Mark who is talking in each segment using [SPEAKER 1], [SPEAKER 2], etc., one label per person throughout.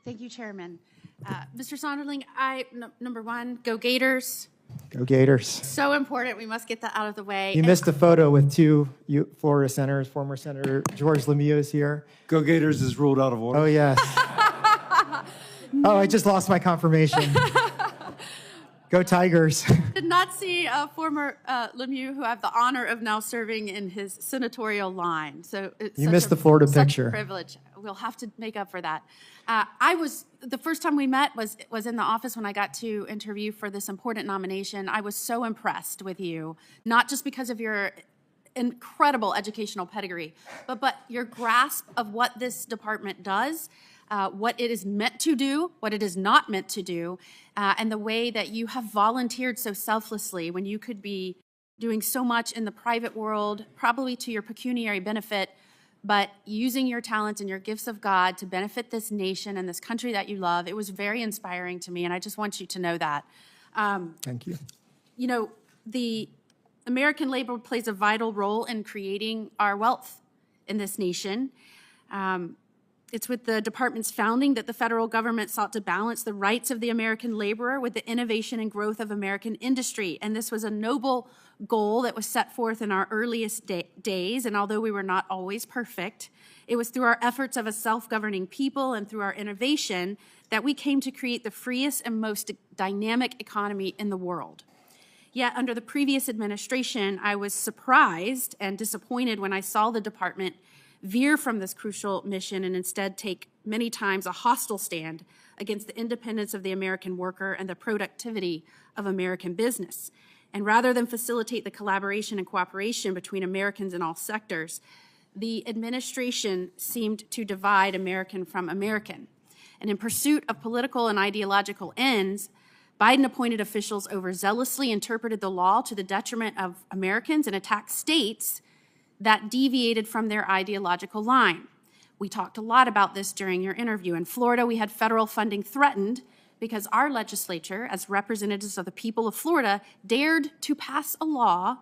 [SPEAKER 1] Thank you, Chairman. Mr. Sonderling, number one, go Gators.
[SPEAKER 2] Go Gators.
[SPEAKER 1] So important. We must get that out of the way.
[SPEAKER 2] You missed a photo with two Florida senators. Former Senator George Lemieux is here.
[SPEAKER 3] Go Gators is ruled out of order.
[SPEAKER 2] Oh, yes. Oh, I just lost my confirmation. Go Tigers.
[SPEAKER 1] Did not see former Lemieux, who I have the honor of now serving in his senatorial line. So it's
[SPEAKER 2] You missed the Florida
[SPEAKER 1] such
[SPEAKER 2] picture.
[SPEAKER 1] A privilege. We'll have to make up for that. The first time we met was in the office when I got to interview for this important nomination. I was so impressed with you, not just because of your incredible educational pedigree, but your grasp of what this department does, what it is meant to do, what it is not meant to do, and the way that you have volunteered so selflessly when you could be doing so much in the private world, probably to your pecuniary benefit, but using your talents and your gifts of God to benefit this nation and this country that you love. It was very inspiring to me, and I just want you to know that.
[SPEAKER 2] Thank you.
[SPEAKER 1] You know, the American labor plays a vital role in creating our wealth in this nation. It's with the department's founding that the federal government sought to balance the rights of the American laborer with the innovation and growth of American industry. And this was a noble goal that was set forth in our earliest days. And although we were not always perfect, it was through our efforts of a self-governing people and through our innovation that we came to create the freest and most dynamic economy in the world. Yet under the previous administration, I was surprised and disappointed when I saw the department veer from this crucial mission and instead take many times a hostile stand against the independence of the American worker and the productivity of American business. And rather than facilitate the collaboration and cooperation between Americans in all sectors, the administration seemed to divide American from American. And in pursuit of political and ideological ends, Biden-appointed officials overzealously interpreted the law to the detriment of Americans and attacked states that deviated from their ideological line. We talked a lot about this during your interview. In Florida, we had federal funding threatened because our legislature, as representatives of the people of Florida, dared to pass a law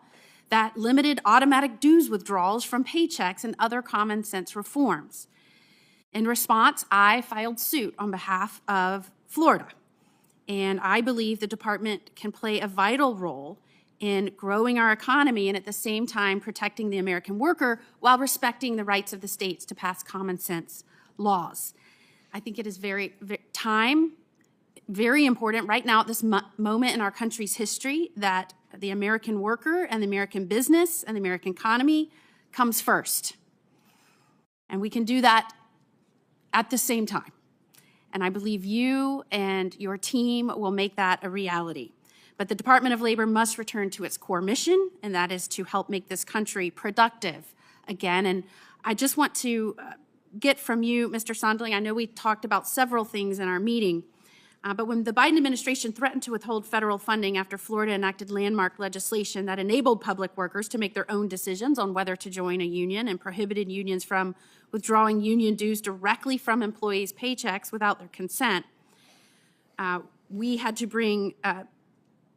[SPEAKER 1] that limited automatic dues withdrawals from paychecks and other common sense reforms. In response, I filed suit on behalf of Florida. And I believe the department can play a vital role in growing our economy and at the same time protecting the American worker while respecting the rights of the states to pass common sense laws. I think it is very important right now at this moment in our country's history that the American worker and the American business and the American economy comes first. And we can do that at the same time. And I believe you and your team will make that a reality. But the Department of Labor must return to its core mission, and that is to help make this country productive again. And I just want to get from you, Mr. Sondling, I know we talked about several things in our meeting, but when the Biden administration threatened to withhold federal funding after Florida enacted landmark legislation that enabled public workers to make their own decisions on whether to join a union and prohibited unions from withdrawing union dues directly from employees' paychecks without their consent, we had to bring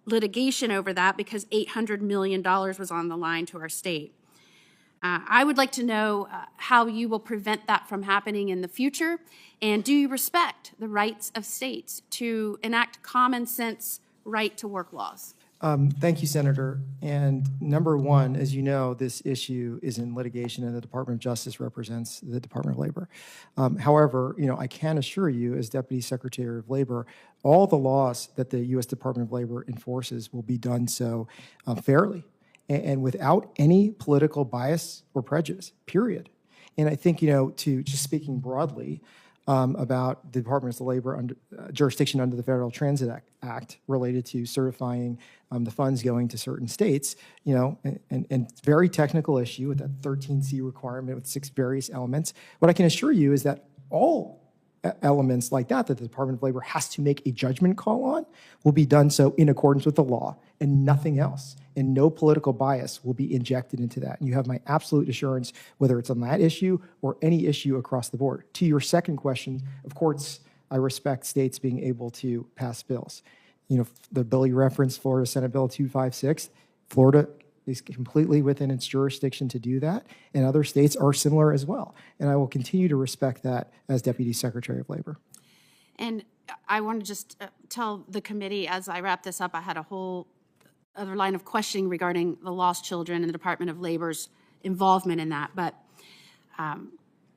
[SPEAKER 1] litigation over that because $800 million was on the line to our state. I would like to know how you will prevent that from happening in the future, and do you respect the rights of states to enact common sense right to work laws?
[SPEAKER 2] Thank you, Senator. And number one, as you know, this issue is in litigation and the Department of Justice represents the Department of Labor. However, I can assure you as Deputy Secretary of Labor, all the laws that the U.S. Department of Labor enforces will be done so fairly and without any political bias or prejudice, period. And I think, to just speaking broadly, about the Department of Labor jurisdiction under the Federal Transit Act related to certifying the funds going to certain states, and very technical issue with that 13C requirement with 6 various elements. What I can assure you is that all elements like that the Department of Labor has to make a judgment call on will be done so in accordance with the law and nothing else. And no political bias will be injected into that. And you have my absolute assurance, whether it's on that issue or any issue across the board. To your second question, of course, I respect states being able to pass bills. The bill you referenced, Florida Senate Bill 256, Florida is completely within its jurisdiction to do that, and other states are similar as well. And I will continue to respect that as Deputy Secretary of Labor.
[SPEAKER 1] And I want to just tell the committee, as I wrap this up, I had a whole other line of questioning regarding the lost children and the Department of Labor's involvement in that. But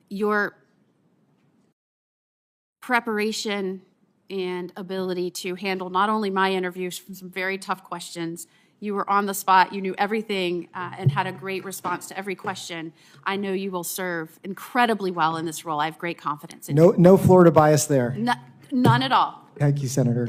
[SPEAKER 1] your preparation and ability to handle not only my interviews, some very tough questions, you were on the spot, you knew everything, and had a great response to every question. I know you will serve incredibly well in this role. I have great confidence in you.
[SPEAKER 2] No Florida bias there.
[SPEAKER 1] None at all.
[SPEAKER 2] Thank you, Senator.